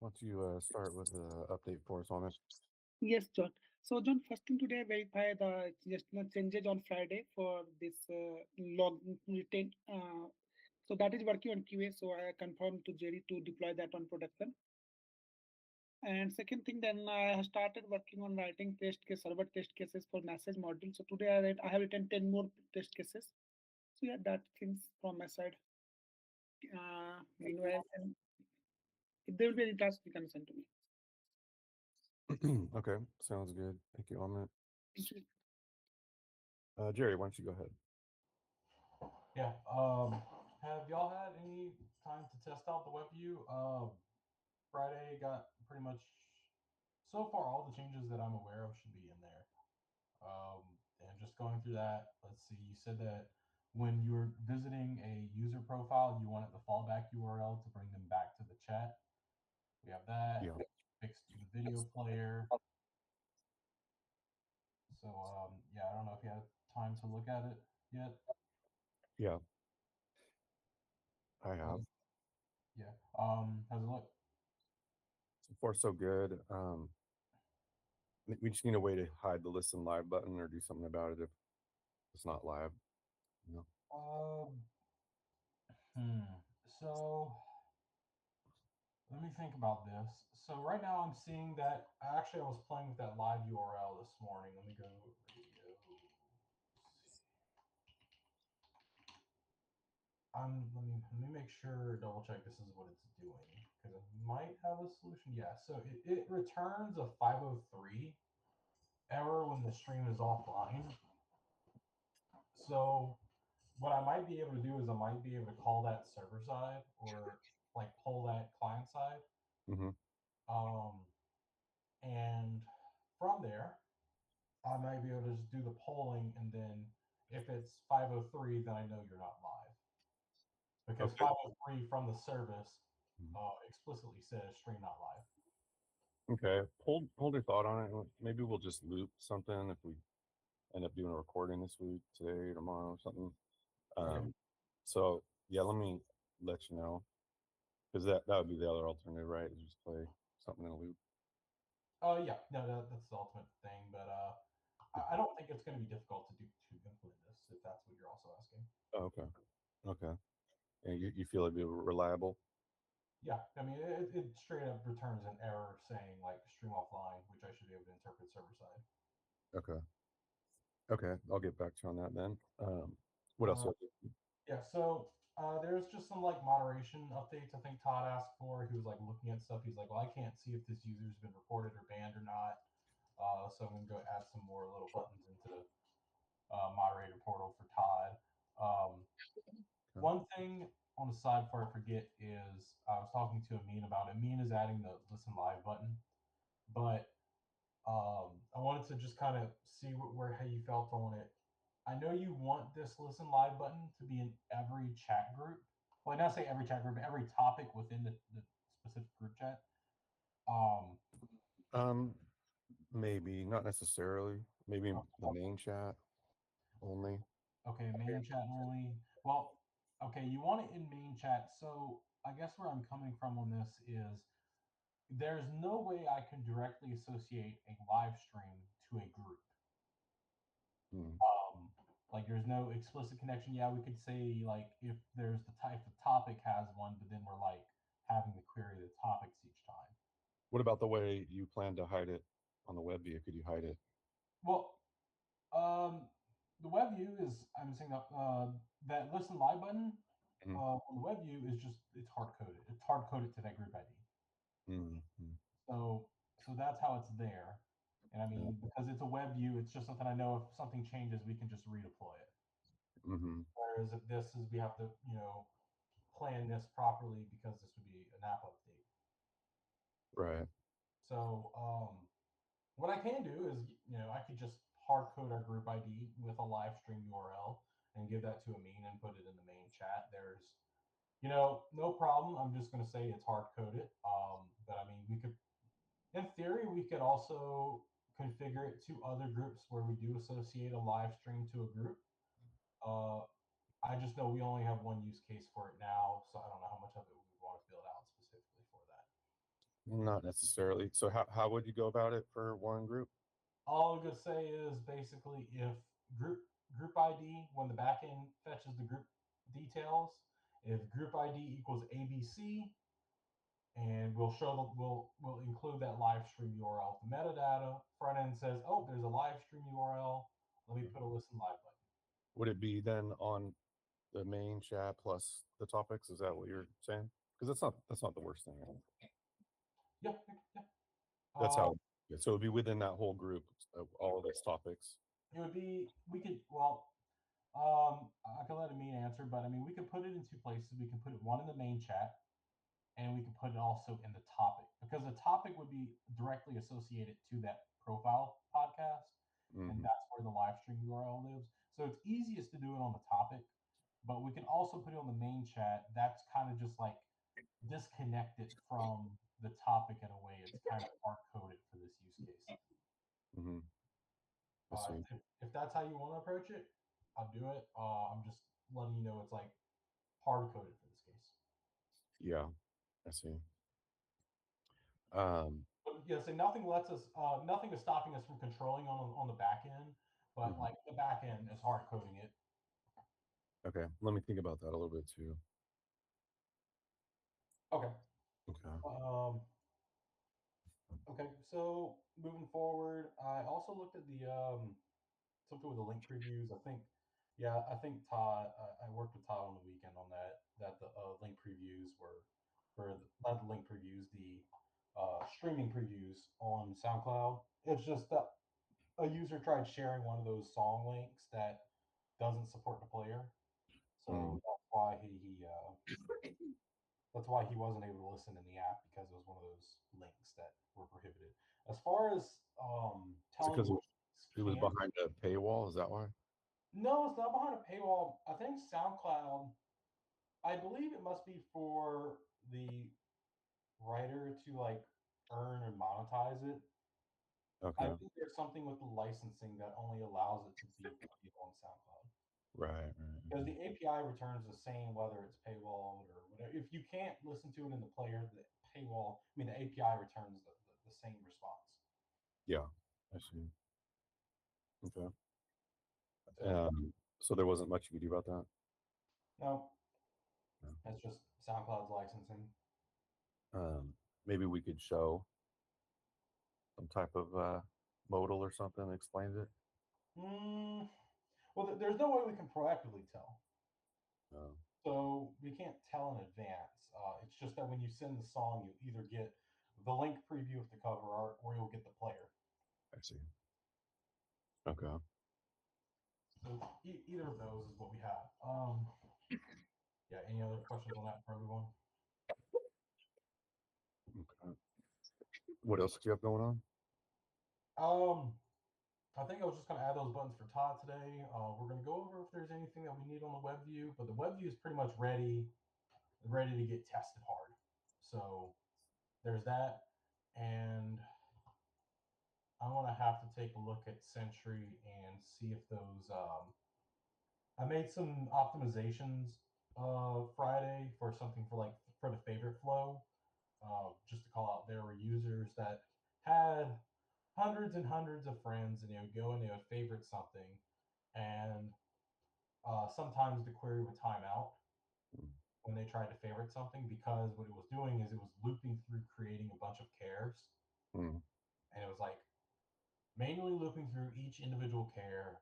Why don't you start with the update for us on it? Yes, John. So, John, first thing today, verify the just changes on Friday for this log retain. So that is working on QA. So I confirmed to Jerry to deploy that on production. And second thing, then I have started working on writing server test cases for message module. So today I have written 10 more test cases. So yeah, that things from my side. Meanwhile, and if there will be any task, you can send to me. Okay, sounds good. Thank you, Amit. Thank you. Jerry, why don't you go ahead? Yeah. Have y'all had any time to test out the web view? Friday got pretty much so far all the changes that I'm aware of should be in there. And just going through that, let's see. You said that when you're visiting a user profile, you wanted the fallback URL to bring them back to the chat. We have that Yeah. fixed the video player. So yeah, I don't know if you had time to look at it yet. Yeah, I have. Yeah. How's it look? So far, so good. We just need a way to hide the listen live button or do something about it if it's not live. You know? Um, So let me think about this. So right now I'm seeing that actually I was playing with that live URL this morning. Let me go radio. Let me make sure, double check this is what it's doing because it might have a solution. Yeah, so it returns a 503 error when the stream is offline. So what I might be able to do is I might be able to call that server side or like pull that client side. Mm-hmm. Um, and from there, I might be able to just do the polling, and then if it's 503, then I know you're not live because Okay. 503 from the service Mhm. explicitly says stream not live. Okay. Hold your thought on it. Maybe we'll just loop something if we end up doing a recording this week, today, tomorrow, or something. Okay. So yeah, let me let you know because that would be the other alternative, right? Is just play something in a loop. Oh yeah, no, that's the ultimate thing, but I don't think it's going to be difficult to implement this if that's what you're also asking. Oh, okay. Okay. And you feel it'd be reliable? Yeah, I mean it straight up returns an error saying like stream offline, which I should be able to interpret server side. Okay. Okay. I'll get back to you on that then. What else? Uh, Yeah, so there's just some like moderation updates. I think Todd asked for. He was like looking at stuff. He's like, "Well, I can't see if this user's been reported or banned or not." So I'm gonna go add some more little buttons into the moderator portal for Todd. Um, Okay. One thing on the side before I forget is I was talking to Amin about it. Amin is adding the listen live button, but I wanted to just kind of see where how you felt on it. I know you want this listen live button to be in every chat group. Well, not say every chat group, but every topic within the specific group chat. Um, Um, maybe not necessarily. Maybe the main chat only. okay, main chat only. Well, okay, you want it in main chat. So I guess where I'm coming from on this is there's no way I can directly associate a live stream to a group. Hmm. Like there's no explicit connection. Yeah, we could say like if there's the type of topic has one, but then we're like having to query the topics each time. What about the way you plan to hide it on the web view? Could you hide it? Well, um, the web view is I'm saying that listen live button Mm-hmm. on the web view is just it's hard coded. It's hard coded to that group ID. Mm-hmm. So that's how it's there. And I Yeah. mean because it's a web view, it's just something I know if something changes, we can just redeploy it. Mm-hmm. Whereas if this is we have to plan this properly because this would be an app update. Right. So what I can do is, I could just hard code our group ID with a live stream URL and give that to Amin and put it in the main chat. There's, no problem. I'm just going to say it's hard coded. But I mean, we could, in theory, we could also configure it to other groups where we do associate a live stream to a group. Uh, I just know we only have one use case for it now, so I don't know how much of it we would want to build out specifically for that. Not necessarily. So how would you go about it for one group? All I'm gonna say is basically if group group ID when the backend fetches the group details, if group ID equals ABC, and we'll include that live stream URL. The metadata front end says, oh, there's a live stream URL. Let me put a listen live button. Would it be then on the main chat plus the topics? Is that what you're saying? Because that's not the worst thing. Yeah, yeah. That's how. Yeah, so it'd be within that whole group, all of those topics. It would be we could I can let Amin answer, but I mean we could put it in two places. We can put it one in the main chat, and we can put it also in the topic because the topic would be directly associated to that profile podcast, and Mm-hmm. that's where the live stream URL lives. So it's easiest to do it on the topic, but we can also put it on the main chat. That's kind of just like disconnected from the topic in a way. It's kind of hard coded for this use case. Mm-hmm. I see. If that's how you want to approach it, I'll do it. I'm just letting you know it's like hard coded for this case. Yeah, I see. Um, But yeah, so nothing is stopping us from controlling on the back end, but mhm. like the back end is hard coding it. Okay, let me think about that a little bit too. Okay. Okay. Um, okay. So moving forward, I also looked at the something with the link previews. I think Todd. I worked with Todd on the weekend on that. That the link previews were, not the link previews, the streaming previews on SoundCloud. It's just that a user tried sharing one of those song links that doesn't support the player, Mm. so that's why he wasn't able to listen in the app because it was one of those links that were prohibited. As far as Is it telling because what it was can behind a paywall? Is that why? no, it's not behind a paywall. I think SoundCloud. I believe it must be for the writer to like earn and monetize it. I Okay. think there's something with the licensing that only allows it to be played on SoundCloud. Right. Because Right. the API returns the same whether it's paywalled or whatever. If you can't listen to it in the player, the paywall, I mean, the API returns the same response. Yeah, I see. Okay. So So there wasn't much you could do about that. no, No. that's just SoundCloud's licensing. Um, Maybe we could show some type of modal or something that explains it. Mm, well, there's no way we can proactively tell. Uh, So we can't tell in advance. It's just that when you send the song, you either get the link preview of the cover art or you'll get the player. I see. Okay. So either of those is what we have. Yeah. Any other questions on that for everyone? Okay. What else do you have going on? Um, I think I was just going to add those buttons for Todd today. We're going to go over if there's anything that we need on the web view, but the web view is pretty much ready to get tested hard. So there's that, and I'm going to have to take a look at Sentry and see if those. I made some optimizations Friday for something for like for the favorite flow, just to call out there were users that had hundreds and hundreds of friends, and they would go and they would favorite something, and sometimes the query would time out when they tried to favorite something because what it was doing is it was looping through creating a bunch of cares, Mm. and it was like manually looping through each individual care.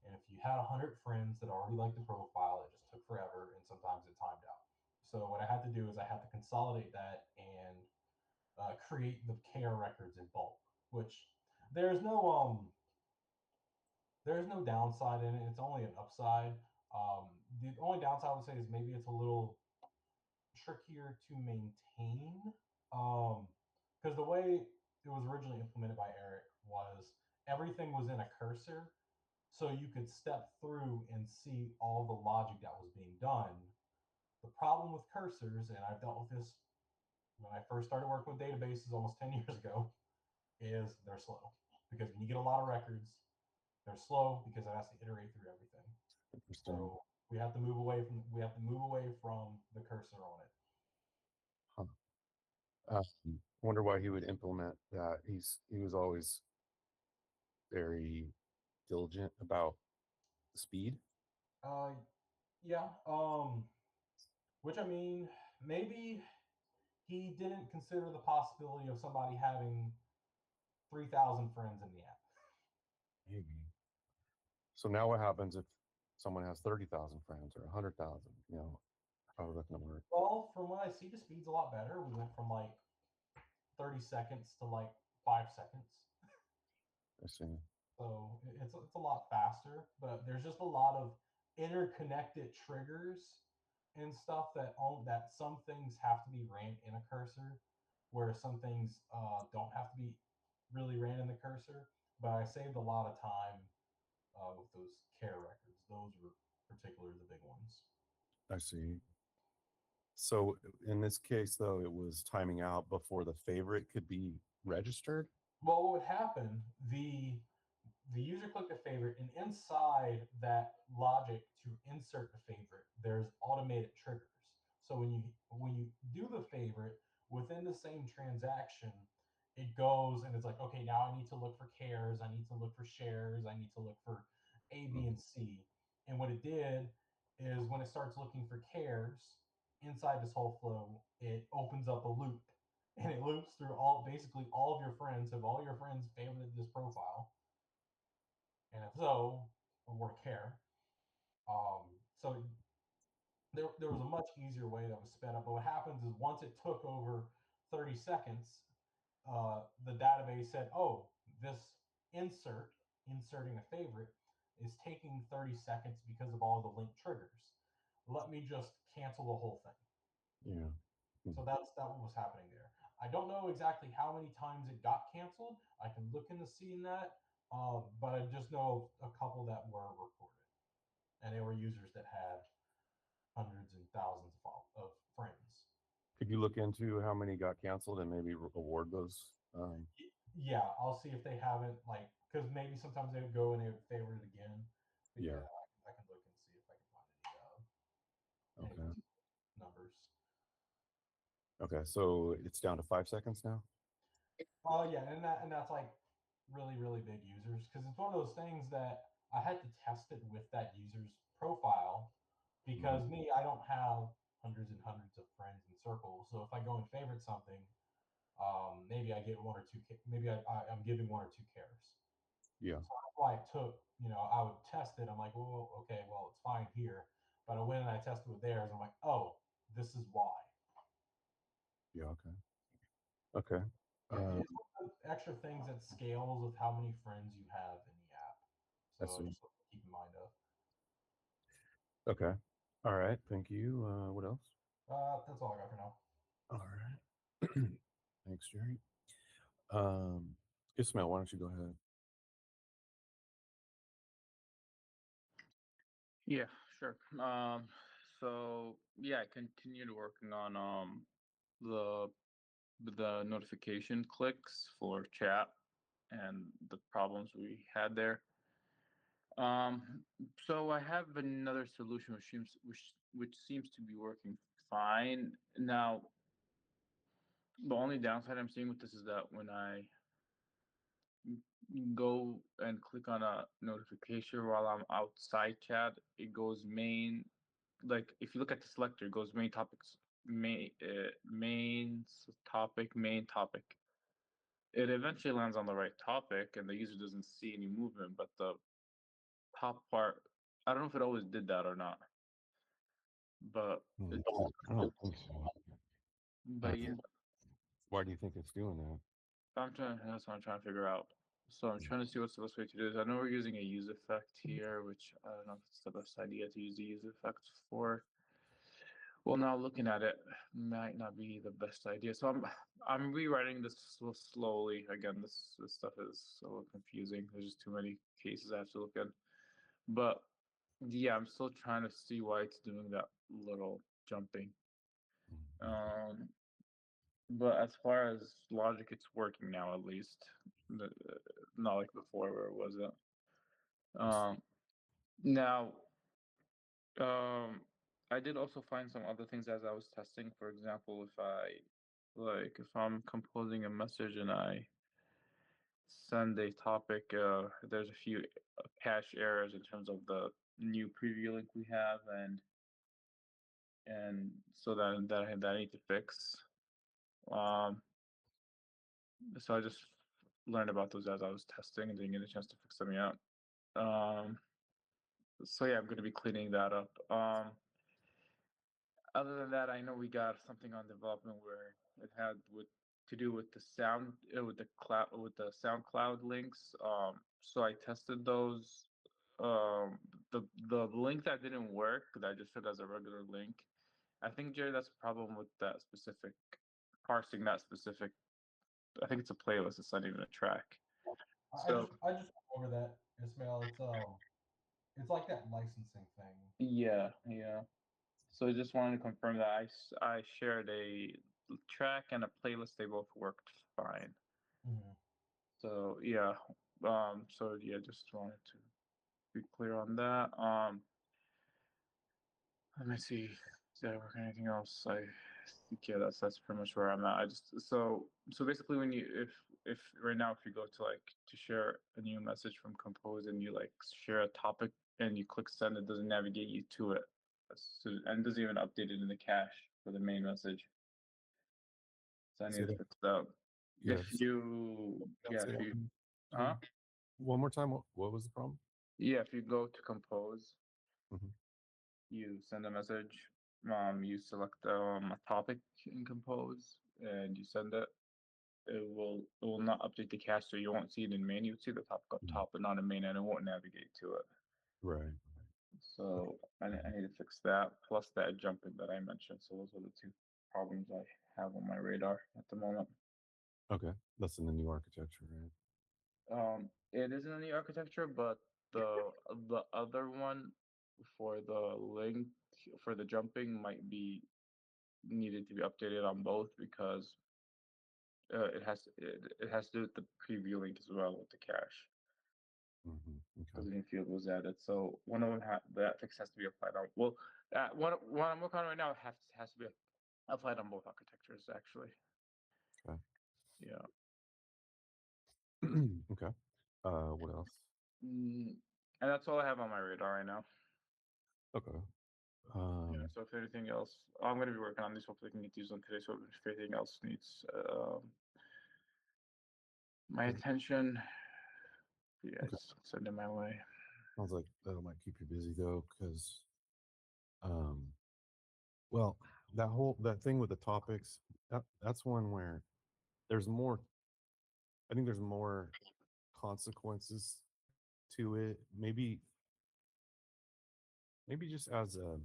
And if you had 100 friends that already liked the profile, it just took forever, and sometimes it timed out. So what I had to do is I had to consolidate that and create the care records in bulk, which there's no there's no downside in it. It's only an upside. The only downside I would say is maybe it's a little trickier to maintain. Because the way it was originally implemented by Eric was everything was in a cursor, so you could step through and see all the logic that was being done. The problem with cursors, and I've dealt with this when I first started working with databases almost 10 years ago, is they're slow. Because when you get a lot of records, they're slow because it has to iterate through everything. Interesting. So we have to move away from the cursor on it. Huh. wonder why he would implement that. He was always very diligent about speed. Uh, yeah. Which I mean, maybe he didn't consider the possibility of somebody having 3,000 friends in the app. Maybe. So now what happens if someone has 30,000 friends or 100,000? How is that going to work? Well, from what I see, the speed's a lot better. We went from like 30 seconds to like 5 seconds. I see. So it's a lot faster, but there's just a lot of interconnected triggers and stuff that some things have to be ran in a cursor, where some things don't have to be really ran in the cursor. But I saved a lot of time with those care records. Those were particularly the big ones. I see. So in this case, though, it was timing out before the favorite could be registered. Well, what would happen? The user clicked a favorite, and inside that logic to insert the favorite, there's automated triggers. So when you do the favorite within the same transaction, it goes and it's like, okay, now I need to look for cares, I need to look for shares, I need to look for A, B, and C. And what it did is when it starts looking for cares inside this whole flow, it opens up a loop and it loops through basically all of your friends. Have all your friends favorited this profile? And if so, or care. So there was a much easier way that was sped up. But what happens is once it took over 30 seconds, the database said, oh, this inserting a favorite, is taking 30 seconds because of all the link triggers. Let me just cancel the whole thing. Yeah. So that's what was happening there. I don't know exactly how many times it got canceled. I can look into seeing that, but I just know a couple that were reported, and they were users that had hundreds and thousands of friends. Could you look into how many got canceled and maybe award those? Yeah, I'll see if they haven't, like, because maybe sometimes they would go and they would favorite it again. But Yeah. yeah, I can look and see if I can find any Okay. numbers. Okay. So it's down to 5 seconds now. Oh yeah, and that's like really big users, because it's one of those things that I had to test it with that user's profile, because me, I don't have hundreds and hundreds of friends in Circles. So if I go and favorite something, maybe I get one or two. Maybe I'm giving one or two cares. Yeah. So that's why I took. I would test it. I'm like, well, okay, well, it's fine here. But I went and I tested with theirs. I'm like, oh, this is why. Yeah. Okay. Okay. Yeah, it's one of the extra things that scales with how many friends you have in the app. I So see. just something to keep in mind of. Okay. All right. Thank you. What else? That's all I got for now. All right. Thanks, Jerry. Ismail, why don't you go ahead? Yeah, sure. So yeah, I continued working on the notification clicks for chat and the problems we had there. Um, so I have another solution which seems to be working fine. Now, the only downside I'm seeing with this is that when I go and click on a notification while I'm outside chat, it goes main. Like if you look at the selector, it goes main topics, main topic. It eventually lands on the right topic, and the user doesn't see any movement. But the top part, I don't know if it always did that or not. But it's, I don't think so. but yeah, Why do you think it's doing that? that's what I'm trying to figure out. So I'm trying to see what's the best way to do this. I know we're using a use effect here, which I don't know if it's the best idea to use the use effect for. Well, now looking at it, might not be the best idea. So I'm rewriting this slowly. Again, this stuff is so confusing. There's just too many cases I have to look at. But yeah, I'm still trying to see why it's doing that little jumping. Um, but as far as logic, it's working now at least. Not like before where it wasn't. Now, um, I did also find some other things as I was testing. For example, if I like if I'm composing a message and I send a topic, there's a few cache errors in terms of the new preview link we have, and so that I need to fix. So I just learned about those as I was testing and didn't get a chance to fix them yet. So yeah, I'm going to be cleaning that up. Other than that, I know we got something on development where it had to do with the sound with the cloud with the SoundCloud links. So I tested those. The link that didn't work that I just showed as a regular link. I think, Jerry, that's a problem with that specific parsing that specific. I think it's a playlist. It's not even a track. So I just went over that, Ismail. It's like that licensing thing. yeah. So I just wanted to confirm that I shared a track and a playlist. They both worked fine. Mm-hmm. So yeah. So yeah, just wanted to be clear on that. Let me see. Did I work on anything else? I think yeah, that's pretty much where I'm at. I just so basically when you if right now if you go to like to share a new message from Compose and you like share a topic and you click send, it doesn't navigate you to it. So, and doesn't even update it in the cache for the main message. So I Say need to that. fix that. Yes. If you Say that huh? one more time. What was the problem? Yeah, if you go to Compose, Mhm. you send a message, you select a topic in Compose and you send it. It will not update the cache, so you won't see it in main. You'll see the topic up top, but not in main, and it won't navigate to it. Right. So I need to fix that, plus that jumping that I mentioned. So those are the two problems I have on my radar at the moment. Okay. That's in the new architecture, right? It isn't in the architecture, but the other one for the link for the jumping might be needed to be updated on both because it has to do with the preview link as well with the cache Okay. because the new field was added. So one of them that fix has to be applied on. Well, one I'm working on right now has to be applied on both architectures actually. Okay. Yeah. Okay. What else? And that's all I have on my radar right now. Okay. Yeah, so if anything else, I'm going to be working on these. Hopefully, I can get these on today. So if anything else needs my attention, yeah, Okay. just send it my way. Sounds like that might keep you busy though, because, well, that thing with the topics, that's one where there's more. I think there's more consequences to it. Maybe just as a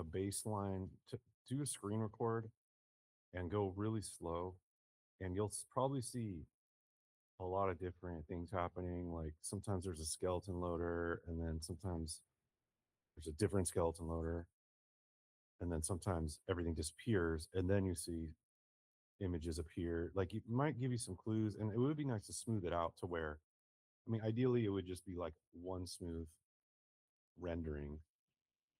baseline to do a screen record and go really slow, and you'll probably see a lot of different things happening. Like sometimes there's a skeleton loader, and then sometimes there's a different skeleton loader, and then sometimes everything disappears, and then you see images appear. Like it might give you some clues, and it would be nice to smooth it out to where, I mean, ideally it would just be like one smooth rendering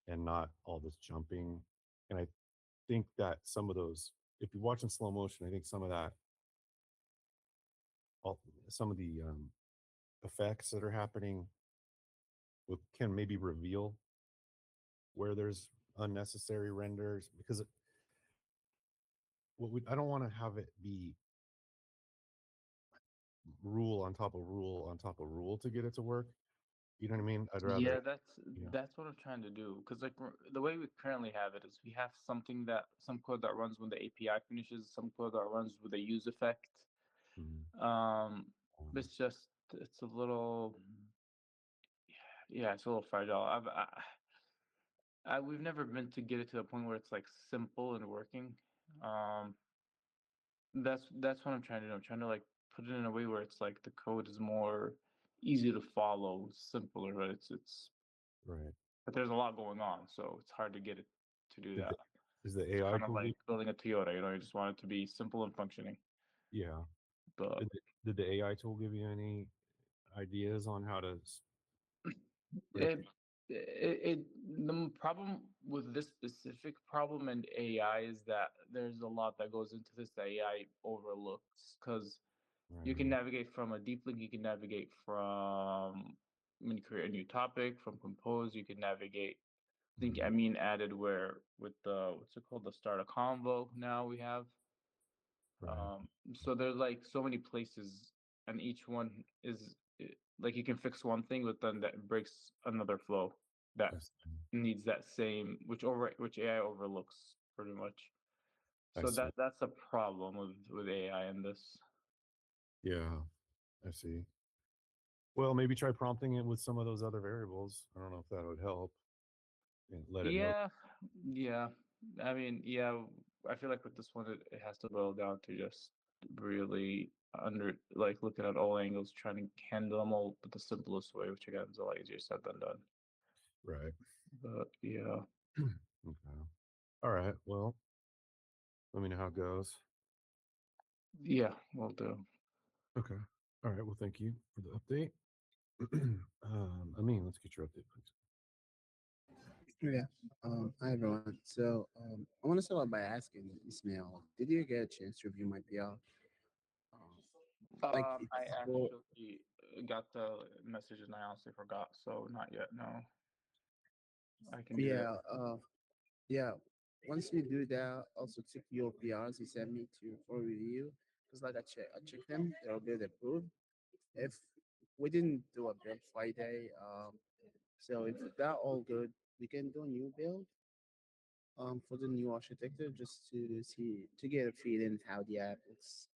and not all this jumping. And I think that some of those, if you watch in slow motion, I think some of that, some of the effects that are happening can maybe reveal where there's unnecessary renders, because I don't want to have it be rule on top of rule on top of rule to get it to work. You know what I mean? I'd rather, Yeah, you know, that's what I'm trying to do. Because like the way we currently have it is we have some code that runs when the API finishes, some code that runs with a use effect. mhm, It's a little, yeah, it's a little fragile. We've never been to get it to the point where it's like simple and working. Um, that's what I'm trying to do. I'm trying to like put it in a way where it's like the code is more easy to follow, simpler, but it's right. but there's a lot going on, so it's hard to get it to do Did that. the, is the It's AI kind of tool like give, building a Toyota, you just want it to be simple and functioning. yeah. But Did the AI tool give you any ideas on how to it break? it the problem with this specific problem and AI is that there's a lot that goes into this that AI overlooks because you can Right. navigate from a deep link, you can navigate from when you create a new topic, from compose, you can navigate. I think Mhm. Amin added where with the what's it called, the start a convo now we have. Right. So there's like so many places, and each one is like you can fix one thing, but then that breaks another flow that I see. needs that same, which AI overlooks pretty much. I So see. that's a problem with AI in this. Yeah, I see. Well, maybe try prompting it with some of those other variables. I don't know if that would help. And let it know. Yeah, yeah. I mean, yeah. I feel like with this one, it has to boil down to just really like looking at all angles, trying to handle them all the simplest way, which again is a lot easier said than done. Right. But yeah, Okay. All right. Well, let me know how it goes. yeah, we'll do. Okay. All right. Well, thank you for the update. I mean, let's get your update, please. Yeah. Hi everyone. So I want to start off by asking Ismail, did you get a chance to review my PR? Like I it's for actually got the message and I honestly forgot, so not yet. No, I can do that. yeah, yeah. Once you do that, also check your PRs you sent me to for review. Because like I check them, they'll get approved. If we didn't do a build Friday, so if that all good, we can do a new build for the new architecture just to see to get a feeling how the app looks,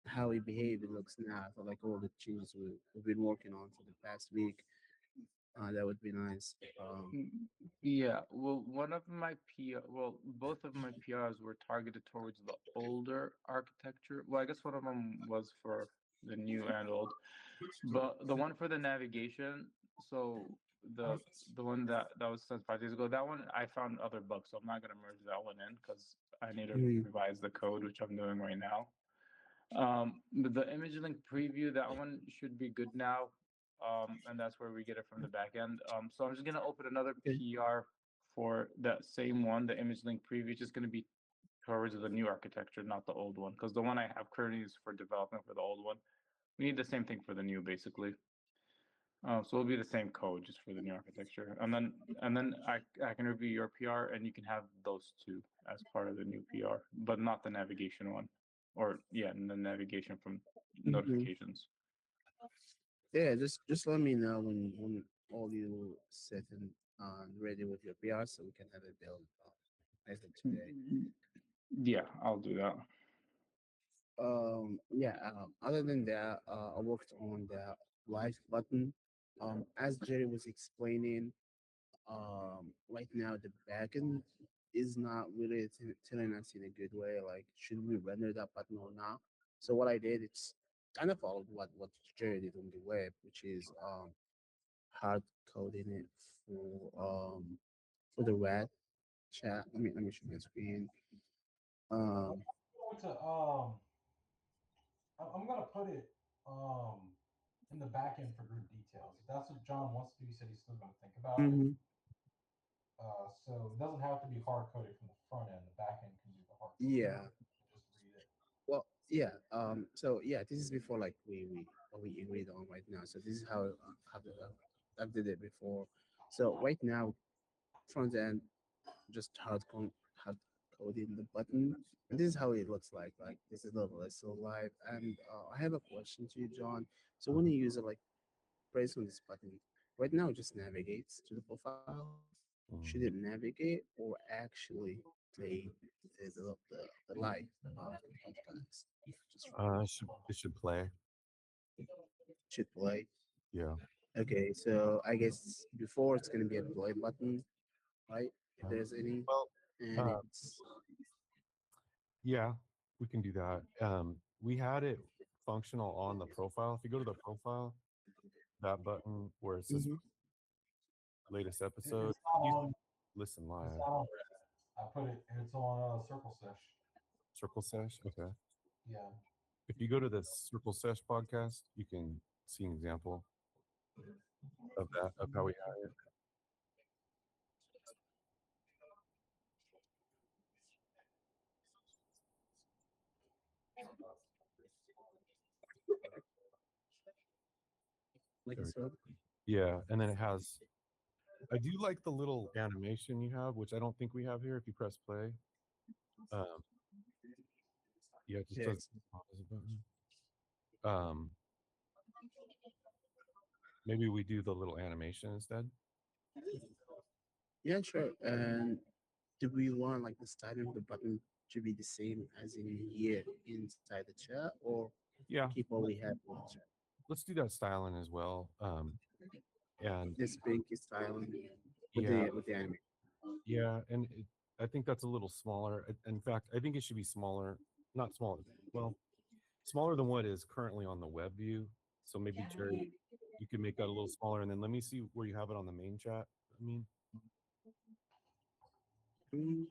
how it behave it looks now for like all the changes we've been working on for the past week. That would be nice. Mm, yeah, well, both of my PRs were targeted towards the older architecture. Well, I guess one of them was for the new and old, but the one for the navigation, so the the one that was sent 5 days ago, that one I found other bugs, so I'm not gonna merge that one in because I need to Mhm. revise the code, which I'm doing right now. But the image link preview, that one should be good now. And that's where we get it from the back end. So I'm just gonna open another Okay. PR for that same one. The image link preview is just gonna be towards the new architecture, not the old one, because the one I have currently is for development for the old one. We need the same thing for the new, basically. So it'll be the same code just for the new architecture, and then I can review your PR, and you can have those two as part of the new PR, but not the navigation one, or yeah, the navigation from Mhm. notifications. Yeah, just let me know when all you set and ready with your PR so we can have it built later today. Yeah, I'll do that. Yeah. Other than that, I worked on the live button. As Jerry was explaining, right now the backend is not really telling us in a good way, like should we render that button or not. So what I did, it's kind of followed what Jerry did on the web, which is hard coding it for the red chat. Let me show my screen. Um, Going to I'm gonna put it in the back end for group details. If that's what John wants to do, he said he's still gonna think about it. mhm. So it doesn't have to be hard coded from the front end. The back end can do the hard coding. Yeah. Just read it. Well, yeah. So yeah, this is before like we what we agreed on right now. So this is how I did it before. So right now, front end just hard coding the button, and this is how it looks like. Like this is the list so live. And I have a question to you, John. So when you use it, like press on this button, right now it just navigates to the profile. Should it Mm. navigate or actually play the live podcast? Just It should play. should play. Yeah. Okay, so I guess before it's gonna be a play button, right? If there's any, Well, and uh, it's yeah, we can do that. We had it functional on the profile. If you go to the profile, that button where it says Mhm. latest It- episode, It's not you on. listen It's live. not on red. I put it. It's on Circle Sesh. Circle Sesh. Okay. Yeah. If you go to the Circle Sesh podcast, you can see an example of that, of how we had it. like a There we sub. Yeah, and then it has. I do like the little animation you have, which I don't think we have here. If you press play, um, yeah, it just does. Yes. Pause the button. Um, maybe we do the little animation instead. Yeah, sure. And do we want like the styling of the button to be the same as in here inside the chat, or Yeah, keep what we have in the chat? let's do that styling as well. And This pink is styling yeah, with the anime. yeah, and I think that's a little smaller. In fact, I think it should be smaller, not smaller. Well, smaller than what is currently on the web view. So maybe Jerry, you can make that a little smaller, and then let me see where you have it on the main chat. I mean, Mm,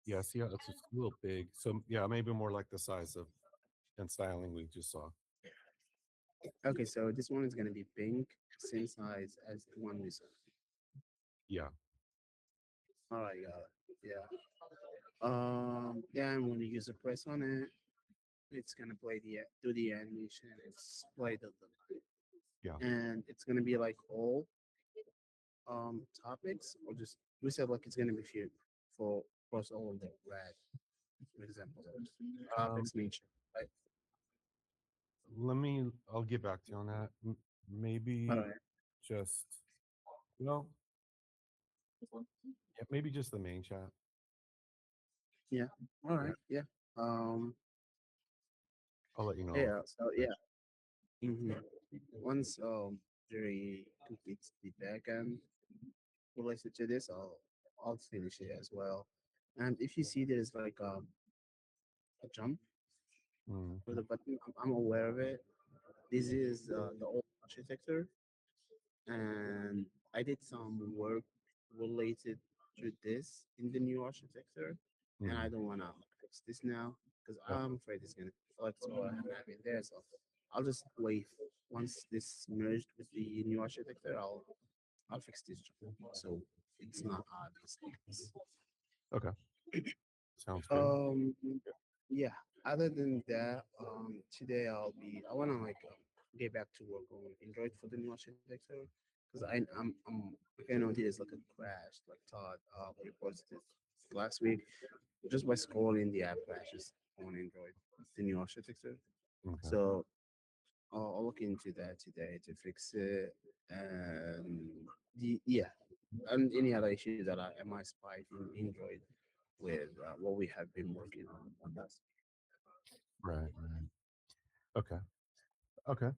yeah, see how it's just a little big. So yeah, maybe more like the size of and styling we just saw. okay, so this one is gonna be pink, same size as the one we saw. Yeah. All right, got it. Yeah. Yeah, I'm gonna use a press on it. It's gonna play do the animation. It's play the Yeah. and it's gonna be like all topics, or just we said like it's gonna be few for across all of the red, for example, Um, topics nature, right? I'll get back to you on that. All Maybe right. just, well, yeah, maybe just the main chat. Yeah. All Yeah. right. Yeah. Um. I'll let you know. Yeah. So yeah. hmm Once Jerry completes the backend related to this, I'll finish it as well. And if you see there's like a jump Mm, for the button, I'm aware of it. This is the old architecture, and I did some work related to this in the new architecture, and I mm, don't want to fix this now because yep. I'm afraid it's gonna flex what I have in there. So I'll just wait. Once this merged with the new architecture, I'll fix this so it's not obvious. Okay. Sounds good. Um, yeah. Other than that, today I wanna like get back to work on Android for the new architecture because I know there's like a crash like Todd reported it last week just by scrolling the app crashes on Android, the new architecture. Okay. So I'll look into that today to fix it and yeah, and any other issues that I might spy in Android with what we have been working on that. Right. Right. Okay. Okay.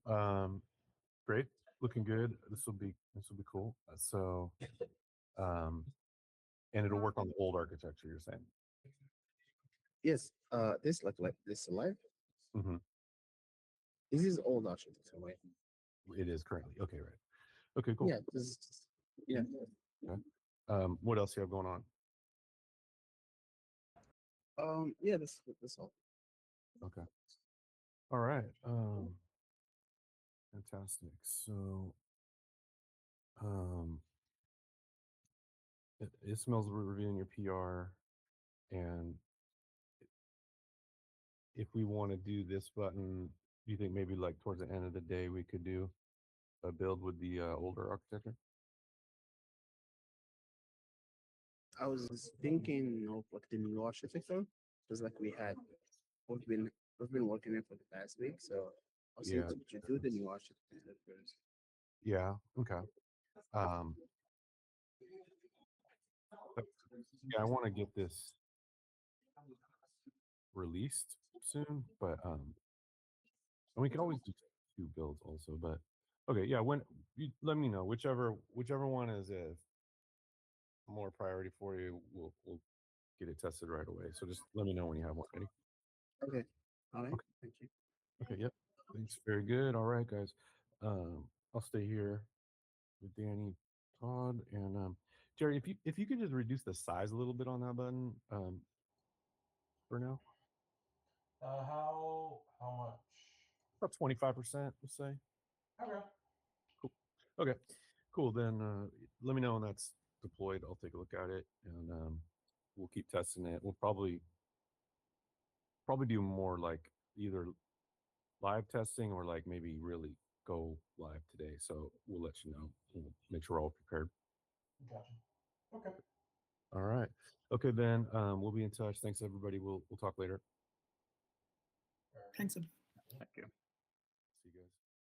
Great. Looking good. This will be cool. Um, and it'll work on the old architecture. You're saying. Yes, this like this live. Hmm. This is old architecture, right? It is currently okay. Right. Okay. Cool. Yeah, this is yeah. Okay. What else you have going on? Yeah, this all. Okay. All right. Fantastic. So, um, it smells we're reviewing your PR, and if we want to do this button, do you think maybe like towards the end of the day we could do a build with the older architecture? I was thinking of like the new architecture because like we've been we've been working it for the past week, so I was Yeah. thinking to do the new architecture first. Yeah. Okay. Um, but, yeah, I want to get this released soon, but and we can always do two builds also. But okay, yeah. When you let me know whichever one is more priority for you, we'll get it tested right away. So just let me know when you have one ready. Okay, all right, Okay. thank you. Okay. Yep. Thanks. Very good. All right, guys. I'll stay here with Danny, Todd, and Jerry. If you could just reduce the size a little bit on that button, for now, How much? about 25%, let's say. Okay. Cool. Okay. Cool. Then let me know when that's deployed. I'll take a look at it, and we'll keep testing it. We'll probably do more like either live testing or like maybe really go live today. So we'll let you know. We'll make sure we're all prepared. Gotcha. Okay. All right. Okay, Ben. We'll be in touch. Thanks, everybody. We'll talk later. Thanks. Thank you. See you guys.